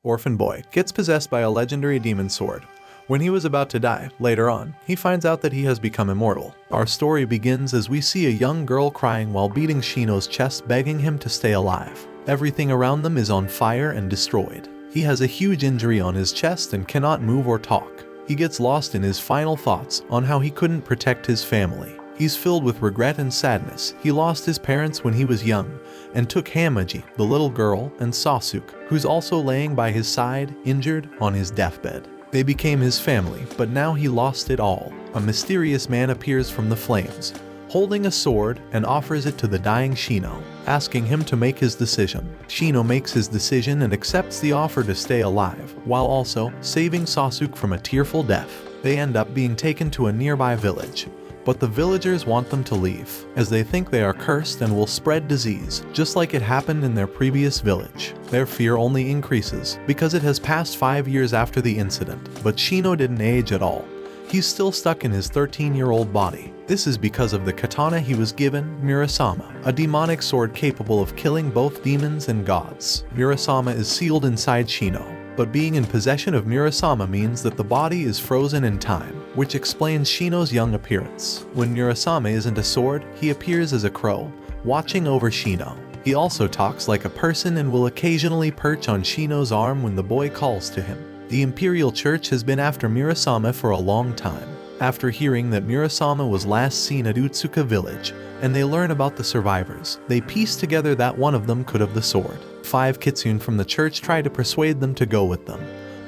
orphan boy, gets possessed by a legendary demon sword. When he was about to die, later on, he finds out that he has become immortal. Our story begins as we see a young girl crying while beating Shino's chest, begging him to stay alive. Everything around them is on fire and destroyed. He has a huge injury on his chest and cannot move or talk. He gets lost in his final thoughts on how he couldn't protect his family. He's filled with regret and sadness. He lost his parents when he was young and took Hamaji, the little girl, and Sasuke, who's also laying by his side, injured, on his deathbed. They became his family, but now he lost it all. A mysterious man appears from the flames, holding a sword, and offers it to the dying Shino, asking him to make his decision. Shino makes his decision and accepts the offer to stay alive, while also saving Sasuke from a tearful death. They end up being taken to a nearby village, but the villagers want them to leave, as they think they are cursed and will spread disease, just like it happened in their previous village. Their fear only increases, because it has passed 5 years after the incident, but Shino didn't age at all. He's still stuck in his 13-year-old body. This is because of the katana he was given, Murasama, a demonic sword capable of killing both demons and gods. Murasama is sealed inside Shino, but being in possession of Murasama means that the body is frozen in time, which explains Shino's young appearance. When Murasama isn't a sword, he appears as a crow, watching over Shino. He also talks like a person and will occasionally perch on Shino's arm when the boy calls to him. The Imperial Church has been after Murasama for a long time. After hearing that Murasama was last seen at Utsuka village, and they learn about the survivors, they piece together that one of them could have the sword. 5 kitsune from the church try to persuade them to go with them,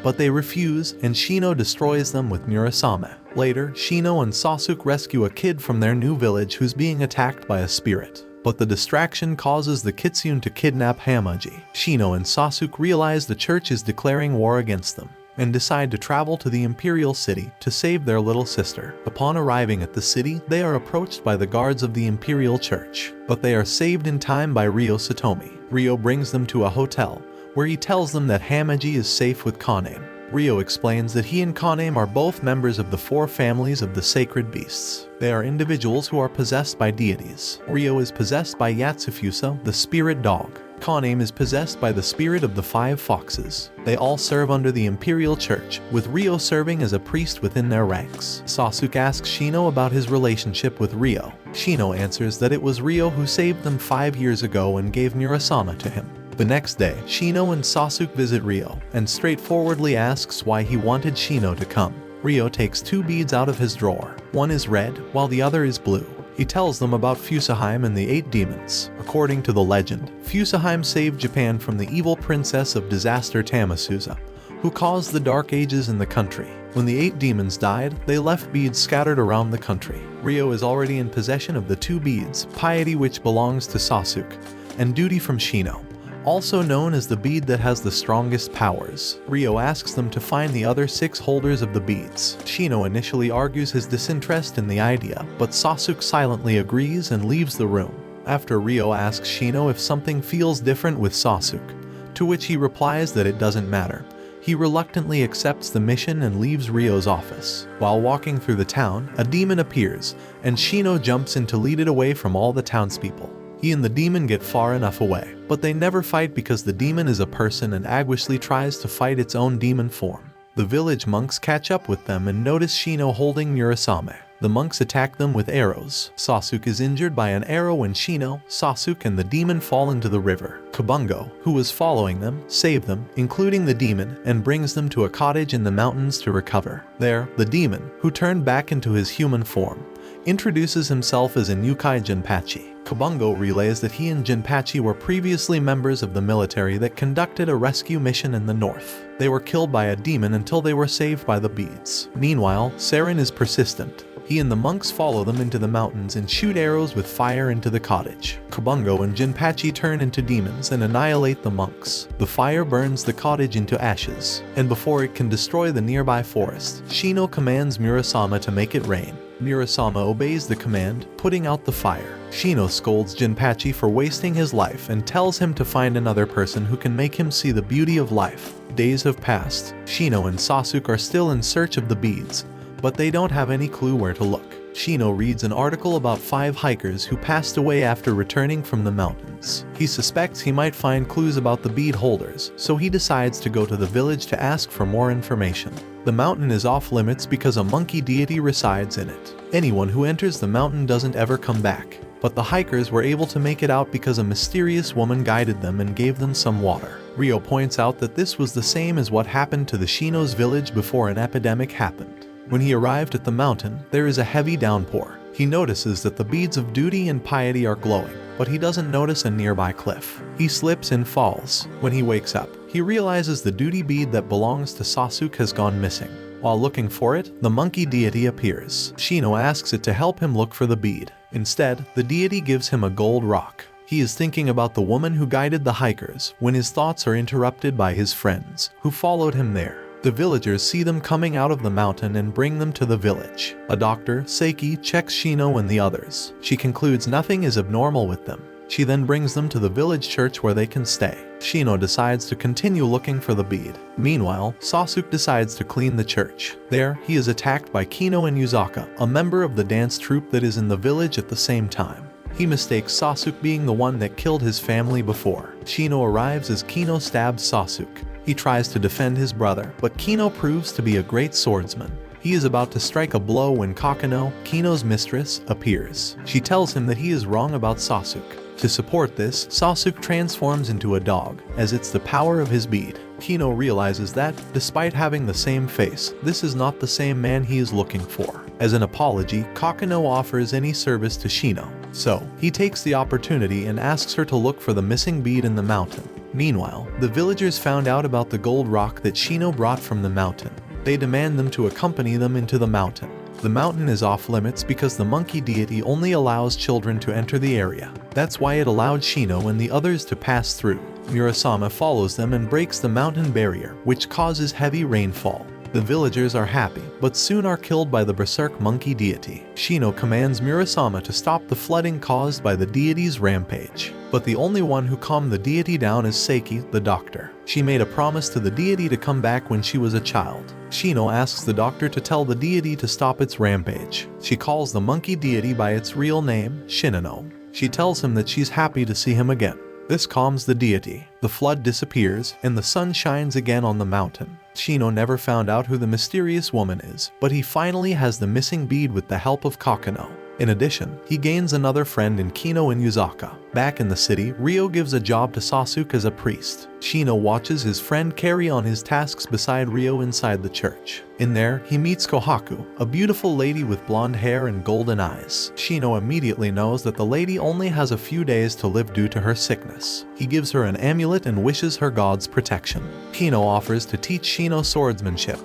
but they refuse, and Shino destroys them with Murasama. Later, Shino and Sasuke rescue a kid from their new village who's being attacked by a spirit, but the distraction causes the kitsune to kidnap Hamaji. Shino and Sasuke realize the church is declaring war against them, and decide to travel to the Imperial City to save their little sister. Upon arriving at the city, they are approached by the guards of the Imperial Church, but they are saved in time by Ryo Satomi. Ryo brings them to a hotel, where he tells them that Hamaji is safe with Kaname. Ryo explains that he and Kaname are both members of the 4 families of the sacred beasts. They are individuals who are possessed by deities. Ryo is possessed by Yatsufusa, the spirit dog. Kaname is possessed by the spirit of the 5 foxes. They all serve under the Imperial Church, with Ryo serving as a priest within their ranks. Sasuke asks Shino about his relationship with Ryo. Shino answers that it was Ryo who saved them 5 years ago and gave Murasama to him. The next day, Shino and Sasuke visit Ryo, and straightforwardly asks why he wanted Shino to come. Ryo takes 2 beads out of his drawer. One is red, while the other is blue. He tells them about Fusaheim and the 8 demons. According to the legend, Fusaheim saved Japan from the evil princess of disaster Tamasuza, who caused the Dark Ages in the country. When the 8 demons died, they left beads scattered around the country. Ryo is already in possession of the 2 beads, piety which belongs to Sasuke, and duty from Shino, also known as the bead that has the strongest powers. Ryo asks them to find the other 6 holders of the beads. Shino initially argues his disinterest in the idea, but Sasuke silently agrees and leaves the room. After Ryo asks Shino if something feels different with Sasuke, to which he replies that it doesn't matter. He reluctantly accepts the mission and leaves Ryo's office. While walking through the town, a demon appears, and Shino jumps in to lead it away from all the townspeople. He and the demon get far enough away, but they never fight because the demon is a person and anxiously tries to fight its own demon form. The village monks catch up with them and notice Shino holding Murasame. The monks attack them with arrows. Sasuke is injured by an arrow when Shino, Sasuke, and the demon fall into the river. Kabungo, who was following them, saves them, including the demon, and brings them to a cottage in the mountains to recover. There, the demon, who turned back into his human form, introduces himself as a Yukai Jinpachi. Kabungo relays that he and Jinpachi were previously members of the military that conducted a rescue mission in the north. They were killed by a demon until they were saved by the beads. Meanwhile, Saren is persistent. He and the monks follow them into the mountains and shoot arrows with fire into the cottage. Kabungo and Jinpachi turn into demons and annihilate the monks. The fire burns the cottage into ashes, and before it can destroy the nearby forest, Shino commands Murasama to make it rain. Murasama obeys the command, putting out the fire. Shino scolds Jinpachi for wasting his life and tells him to find another person who can make him see the beauty of life. Days have passed. Shino and Sasuke are still in search of the beads, but they don't have any clue where to look. Shino reads an article about 5 hikers who passed away after returning from the mountains. He suspects he might find clues about the bead holders, so he decides to go to the village to ask for more information. The mountain is off limits because a monkey deity resides in it. Anyone who enters the mountain doesn't ever come back. But the hikers were able to make it out because a mysterious woman guided them and gave them some water. Ryo points out that this was the same as what happened to the Shino's village before an epidemic happened. When he arrived at the mountain, there is a heavy downpour. He notices that the beads of duty and piety are glowing, but he doesn't notice a nearby cliff. He slips and falls. When he wakes up, he realizes the duty bead that belongs to Sasuke has gone missing. While looking for it, the monkey deity appears. Shino asks it to help him look for the bead. Instead, the deity gives him a gold rock. He is thinking about the woman who guided the hikers when his thoughts are interrupted by his friends, who followed him there. The villagers see them coming out of the mountain and bring them to the village. A doctor, Seiki, checks Shino and the others. She concludes nothing is abnormal with them. She then brings them to the village church where they can stay. Shino decides to continue looking for the bead. Meanwhile, Sasuke decides to clean the church. There, he is attacked by Kino and Yuzaka, a member of the dance troupe that is in the village at the same time. He mistakes Sasuke being the one that killed his family before. Shino arrives as Kino stabs Sasuke. He tries to defend his brother, but Kino proves to be a great swordsman. He is about to strike a blow when Kakano, Kino's mistress, appears. She tells him that he is wrong about Sasuke. To support this, Sasuke transforms into a dog, as it's the power of his bead. Kino realizes that, despite having the same face, this is not the same man he is looking for. As an apology, Kakano offers any service to Shino. So, he takes the opportunity and asks her to look for the missing bead in the mountain. Meanwhile, the villagers found out about the gold rock that Shino brought from the mountain. They demand them to accompany them into the mountain. The mountain is off limits because the monkey deity only allows children to enter the area. That's why it allowed Shino and the others to pass through. Murasama follows them and breaks the mountain barrier, which causes heavy rainfall. The villagers are happy, but soon are killed by the berserk monkey deity. Shino commands Murasama to stop the flooding caused by the deity's rampage. But the only one who calmed the deity down is Seiki, the doctor. She made a promise to the deity to come back when she was a child. Shino asks the doctor to tell the deity to stop its rampage. She calls the monkey deity by its real name, Shinano. She tells him that she's happy to see him again. This calms the deity. The flood disappears, and the sun shines again on the mountain. Shino never found out who the mysterious woman is, but he finally has the missing bead with the help of Kakano. In addition, he gains another friend in Kino and Yuzaka. Back in the city, Ryo gives a job to Sasuke as a priest. Shino watches his friend carry on his tasks beside Ryo inside the church. In there, he meets Kohaku, a beautiful lady with blonde hair and golden eyes. Shino immediately knows that the lady only has a few days to live due to her sickness. He gives her an amulet and wishes her God's protection. Kino offers to teach Shino swordsmanship,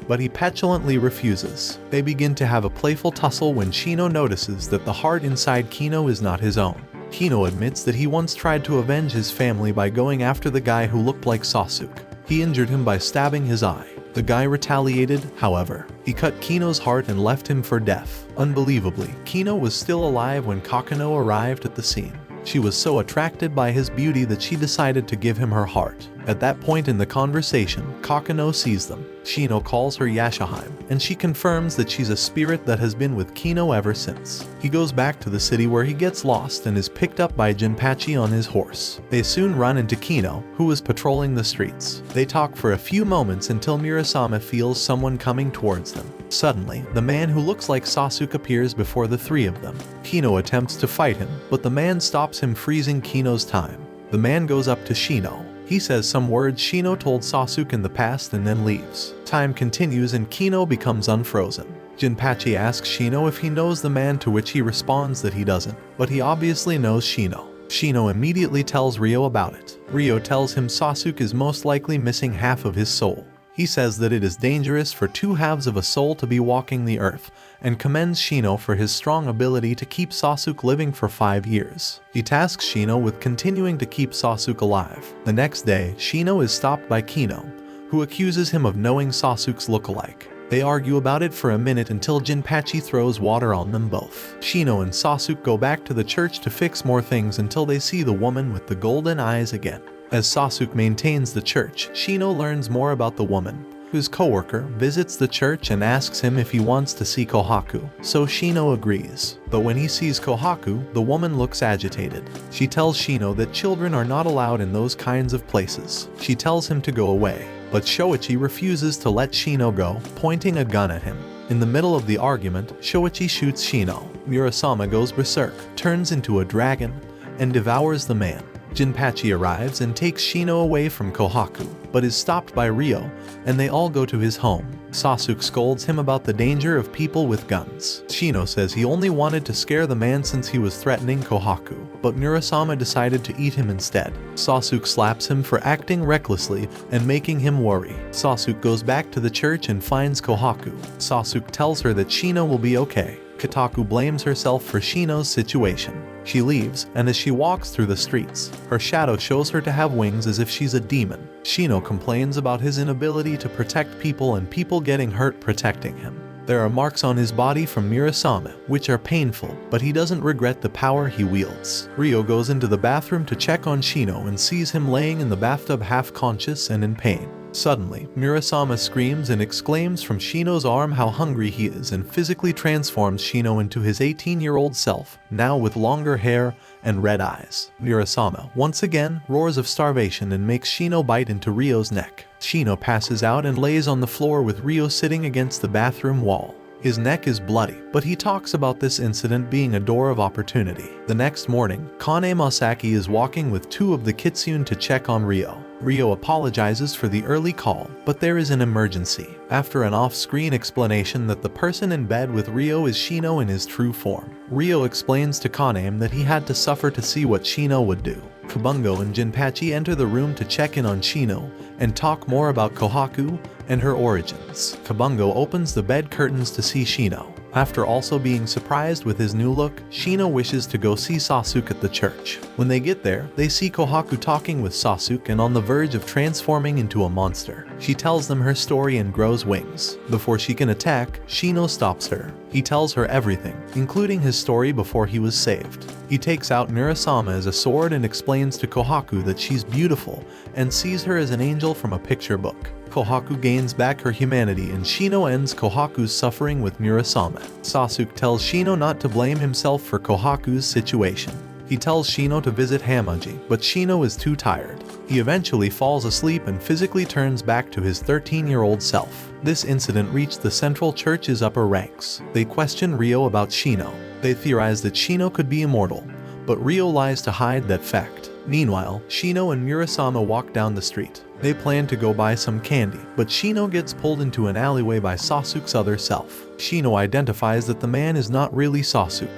but he petulantly refuses. They begin to have a playful tussle when Shino notices that the heart inside Kino is not his own. Kino admits that he once tried to avenge his family by going after the guy who looked like Sasuke. He injured him by stabbing his eye. The guy retaliated, however. He cut Kino's heart and left him for death. Unbelievably, Kino was still alive when Kakano arrived at the scene. She was so attracted by his beauty that she decided to give him her heart. At that point in the conversation, Kakano sees them. Shino calls her Yashaheim, and she confirms that she's a spirit that has been with Kino ever since. He goes back to the city where he gets lost and is picked up by Jinpachi on his horse. They soon run into Kino, who is patrolling the streets. They talk for a few moments until Murasama feels someone coming towards them. Suddenly, the man who looks like Sasuke appears before the three of them. Kino attempts to fight him, but the man stops him, freezing Kino's time. The man goes up to Shino. He says some words Shino told Sasuke in the past and then leaves. Time continues and Kino becomes unfrozen. Jinpachi asks Shino if he knows the man, to which he responds that he doesn't, but he obviously knows Shino. Shino immediately tells Ryo about it. Ryo tells him Sasuke is most likely missing half of his soul. He says that it is dangerous for two halves of a soul to be walking the earth, and commends Shino for his strong ability to keep Sasuke living for 5 years. He tasks Shino with continuing to keep Sasuke alive. The next day, Shino is stopped by Kino, who accuses him of knowing Sasuke's lookalike. They argue about it for a minute until Jinpachi throws water on them both. Shino and Sasuke go back to the church to fix more things until they see the woman with the golden eyes again. As Sasuke maintains the church, Shino learns more about the woman, whose coworker, visits the church and asks him if he wants to see Kohaku, so Shino agrees. But when he sees Kohaku, the woman looks agitated. She tells Shino that children are not allowed in those kinds of places. She tells him to go away, but Shoichi refuses to let Shino go, pointing a gun at him. In the middle of the argument, Shoichi shoots Shino. Murasama goes berserk, turns into a dragon, and devours the man. Jinpachi arrives and takes Shino away from Kohaku, but is stopped by Ryo, and they all go to his home. Sasuke scolds him about the danger of people with guns. Shino says he only wanted to scare the man since he was threatening Kohaku, but Murasama decided to eat him instead. Sasuke slaps him for acting recklessly and making him worry. Sasuke goes back to the church and finds Kohaku. Sasuke tells her that Shino will be okay. Kotaku blames herself for Shino's situation. She leaves, and as she walks through the streets, her shadow shows her to have wings as if she's a demon. Shino complains about his inability to protect people and people getting hurt protecting him. There are marks on his body from Murasama, which are painful, but he doesn't regret the power he wields. Ryo goes into the bathroom to check on Shino and sees him laying in the bathtub half-conscious and in pain. Suddenly, Murasama screams and exclaims from Shino's arm how hungry he is and physically transforms Shino into his 18-year-old self, now with longer hair and red eyes. Murasama once again roars of starvation and makes Shino bite into Ryo's neck. Shino passes out and lays on the floor with Ryo sitting against the bathroom wall. His neck is bloody, but he talks about this incident being a door of opportunity. The next morning, Kane Masaki is walking with two of the Kitsune to check on Ryo. Ryo apologizes for the early call, but there is an emergency. After an off-screen explanation that the person in bed with Ryo is Shino in his true form, Ryo explains to Kane that he had to suffer to see what Shino would do. Kabungo and Jinpachi enter the room to check in on Shino and talk more about Kohaku and her origins. Kabungo opens the bed curtains to see Shino. After also being surprised with his new look, Shino wishes to go see Sasuke at the church. When they get there, they see Kohaku talking with Sasuke and on the verge of transforming into a monster. She tells them her story and grows wings. Before she can attack, Shino stops her. He tells her everything, including his story before he was saved. He takes out Murasama as a sword and explains to Kohaku that she's beautiful and sees her as an angel from a picture book. Kohaku gains back her humanity and Shino ends Kohaku's suffering with Murasama. Sasuke tells Shino not to blame himself for Kohaku's situation. He tells Shino to visit Hamaji, but Shino is too tired. He eventually falls asleep and physically turns back to his 13-year-old self. This incident reached the Central Church's upper ranks. They question Ryo about Shino. They theorize that Shino could be immortal, but Ryo lies to hide that fact. Meanwhile, Shino and Murasama walk down the street. They plan to go buy some candy, but Shino gets pulled into an alleyway by Sasuke's other self. Shino identifies that the man is not really Sasuke,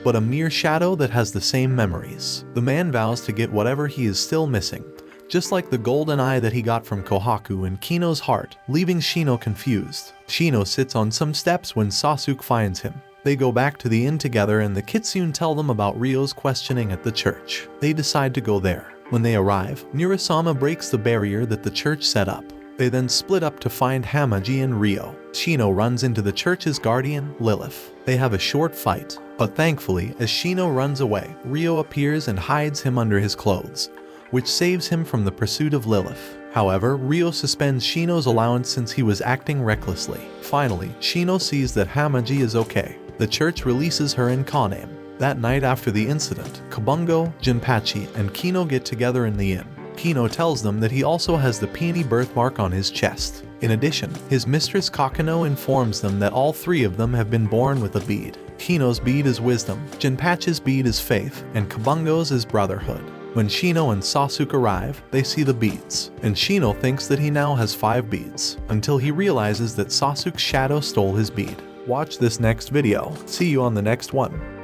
but a mere shadow that has the same memories. The man vows to get whatever he is still missing, just like the golden eye that he got from Kohaku in Kino's heart, leaving Shino confused. Shino sits on some steps when Sasuke finds him. They go back to the inn together and the Kitsune tell them about Ryo's questioning at the church. They decide to go there. When they arrive, Murasama breaks the barrier that the church set up. They then split up to find Hamaji and Ryo. Shino runs into the church's guardian, Lilith. They have a short fight, but thankfully, as Shino runs away, Ryo appears and hides him under his clothes, which saves him from the pursuit of Lilith. However, Ryo suspends Shino's allowance since he was acting recklessly. Finally, Shino sees that Hamaji is okay. The church releases her in Kane. That night after the incident, Kabungo, Jinpachi, and Kino get together in the inn. Kino tells them that he also has the peony birthmark on his chest. In addition, his mistress Kakano informs them that all three of them have been born with a bead. Kino's bead is wisdom, Jinpachi's bead is faith, and Kabungo's is brotherhood. When Shino and Sasuke arrive, they see the beads, and Shino thinks that he now has 5 beads, until he realizes that Sasuke's shadow stole his bead. Watch this next video. See you on the next one.